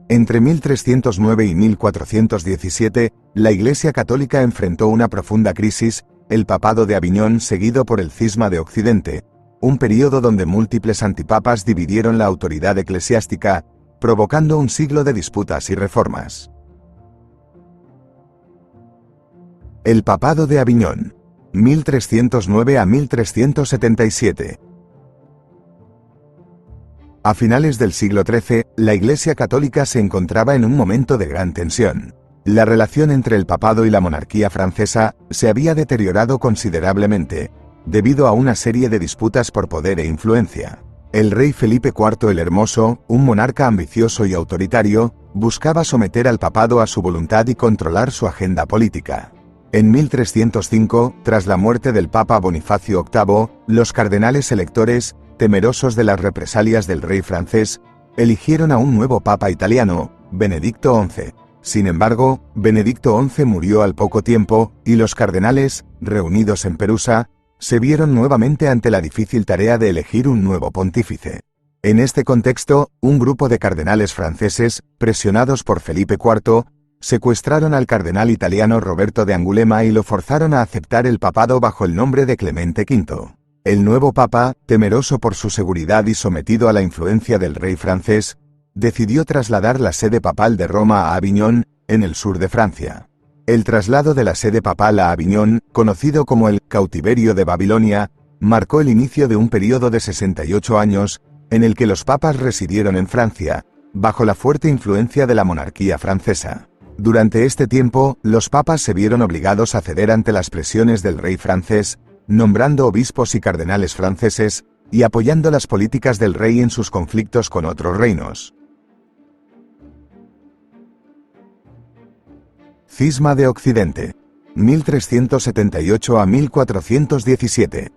Entre 1309 y 1417, la Iglesia Católica enfrentó una profunda crisis, el Papado de Aviñón seguido por el Cisma de Occidente, un período donde múltiples antipapas dividieron la autoridad eclesiástica, provocando un siglo de disputas y reformas. El Papado de Aviñón, 1309 a 1377. A finales del siglo XIII, la Iglesia Católica se encontraba en un momento de gran tensión. La relación entre el papado y la monarquía francesa se había deteriorado considerablemente, debido a una serie de disputas por poder e influencia. El rey Felipe IV el Hermoso, un monarca ambicioso y autoritario, buscaba someter al papado a su voluntad y controlar su agenda política. En 1305, tras la muerte del Papa Bonifacio VIII, los cardenales electores, temerosos de las represalias del rey francés, eligieron a un nuevo papa italiano, Benedicto XI. Sin embargo, Benedicto XI murió al poco tiempo, y los cardenales, reunidos en Perusa, se vieron nuevamente ante la difícil tarea de elegir un nuevo pontífice. En este contexto, un grupo de cardenales franceses, presionados por Felipe IV, secuestraron al cardenal italiano Roberto de Angulema y lo forzaron a aceptar el papado bajo el nombre de Clemente V. El nuevo papa, temeroso por su seguridad y sometido a la influencia del rey francés, decidió trasladar la sede papal de Roma a Aviñón, en el sur de Francia. El traslado de la sede papal a Aviñón, conocido como el cautiverio de Babilonia, marcó el inicio de un período de 68 años, en el que los papas residieron en Francia, bajo la fuerte influencia de la monarquía francesa. Durante este tiempo, los papas se vieron obligados a ceder ante las presiones del rey francés, nombrando obispos y cardenales franceses, y apoyando las políticas del rey en sus conflictos con otros reinos. Cisma de Occidente, 1378 a 1417.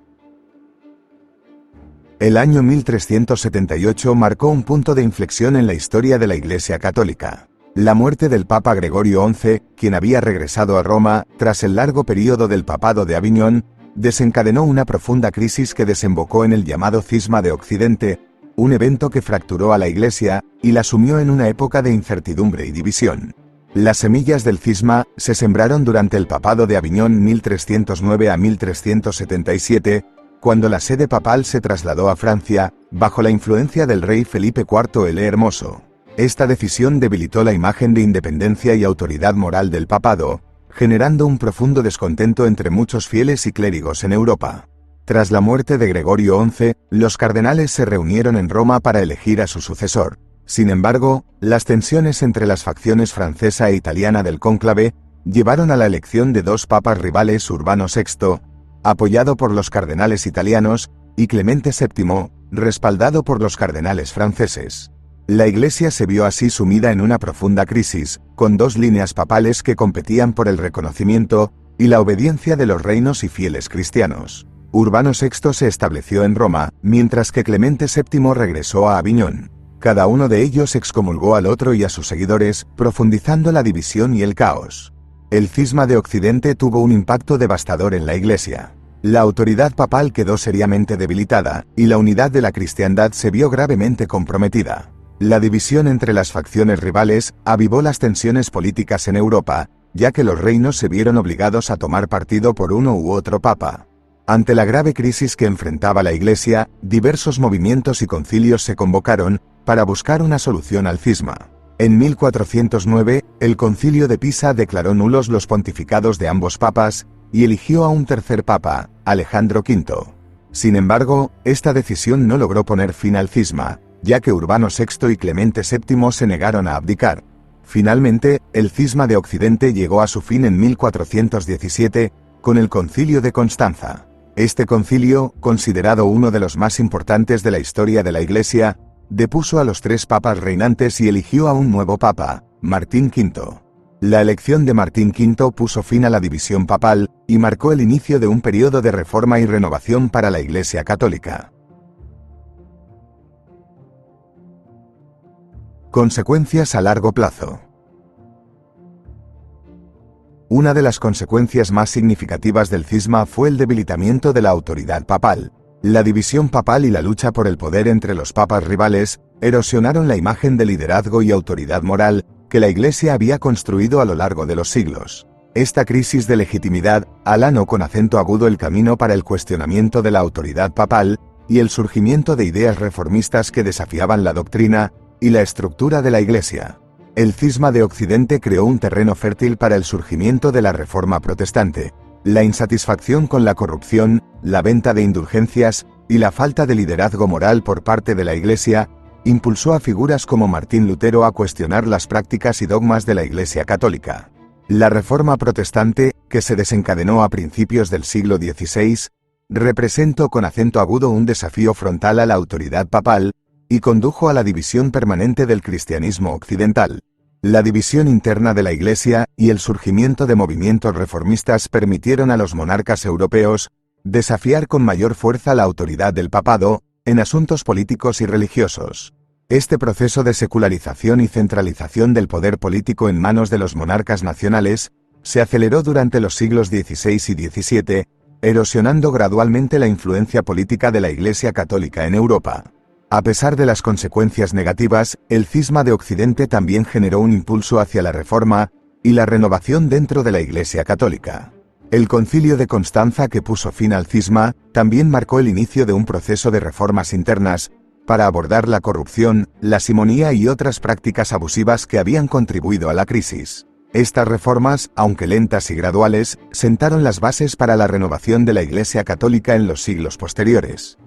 El año 1378 marcó un punto de inflexión en la historia de la Iglesia Católica. La muerte del Papa Gregorio XI, quien había regresado a Roma, tras el largo período del Papado de Aviñón, desencadenó una profunda crisis que desembocó en el llamado Cisma de Occidente, un evento que fracturó a la Iglesia y la sumió en una época de incertidumbre y división. Las semillas del cisma se sembraron durante el Papado de Aviñón 1309 a 1377, cuando la sede papal se trasladó a Francia, bajo la influencia del rey Felipe IV el Hermoso. Esta decisión debilitó la imagen de independencia y autoridad moral del papado, generando un profundo descontento entre muchos fieles y clérigos en Europa. Tras la muerte de Gregorio XI, los cardenales se reunieron en Roma para elegir a su sucesor. Sin embargo, las tensiones entre las facciones francesa e italiana del cónclave llevaron a la elección de dos papas rivales, Urbano VI, apoyado por los cardenales italianos, y Clemente VII, respaldado por los cardenales franceses. La Iglesia se vio así sumida en una profunda crisis, con dos líneas papales que competían por el reconocimiento y la obediencia de los reinos y fieles cristianos. Urbano VI se estableció en Roma, mientras que Clemente VII regresó a Aviñón. Cada uno de ellos excomulgó al otro y a sus seguidores, profundizando la división y el caos. El cisma de Occidente tuvo un impacto devastador en la Iglesia. La autoridad papal quedó seriamente debilitada, y la unidad de la cristiandad se vio gravemente comprometida. La división entre las facciones rivales avivó las tensiones políticas en Europa, ya que los reinos se vieron obligados a tomar partido por uno u otro papa. Ante la grave crisis que enfrentaba la Iglesia, diversos movimientos y concilios se convocaron para buscar una solución al cisma. En 1409, el Concilio de Pisa declaró nulos los pontificados de ambos papas y eligió a un tercer papa, Alejandro V. Sin embargo, esta decisión no logró poner fin al cisma, ya que Urbano VI y Clemente VII se negaron a abdicar. Finalmente, el cisma de Occidente llegó a su fin en 1417, con el Concilio de Constanza. Este concilio, considerado uno de los más importantes de la historia de la Iglesia, depuso a los tres papas reinantes y eligió a un nuevo papa, Martín V. La elección de Martín V puso fin a la división papal y marcó el inicio de un periodo de reforma y renovación para la Iglesia Católica. Consecuencias a largo plazo. Una de las consecuencias más significativas del cisma fue el debilitamiento de la autoridad papal. La división papal y la lucha por el poder entre los papas rivales erosionaron la imagen de liderazgo y autoridad moral que la Iglesia había construido a lo largo de los siglos. Esta crisis de legitimidad allanó con acento agudo el camino para el cuestionamiento de la autoridad papal y el surgimiento de ideas reformistas que desafiaban la doctrina y la estructura de la Iglesia. El cisma de Occidente creó un terreno fértil para el surgimiento de la Reforma protestante. La insatisfacción con la corrupción, la venta de indulgencias y la falta de liderazgo moral por parte de la Iglesia impulsó a figuras como Martín Lutero a cuestionar las prácticas y dogmas de la Iglesia católica. La Reforma protestante, que se desencadenó a principios del siglo XVI, representó con acento agudo un desafío frontal a la autoridad papal y condujo a la división permanente del cristianismo occidental. La división interna de la Iglesia y el surgimiento de movimientos reformistas permitieron a los monarcas europeos desafiar con mayor fuerza la autoridad del papado en asuntos políticos y religiosos. Este proceso de secularización y centralización del poder político en manos de los monarcas nacionales se aceleró durante los siglos XVI y XVII, erosionando gradualmente la influencia política de la Iglesia católica en Europa. A pesar de las consecuencias negativas, el cisma de Occidente también generó un impulso hacia la reforma y la renovación dentro de la Iglesia católica. El Concilio de Constanza, que puso fin al cisma, también marcó el inicio de un proceso de reformas internas para abordar la corrupción, la simonía y otras prácticas abusivas que habían contribuido a la crisis. Estas reformas, aunque lentas y graduales, sentaron las bases para la renovación de la Iglesia católica en los siglos posteriores.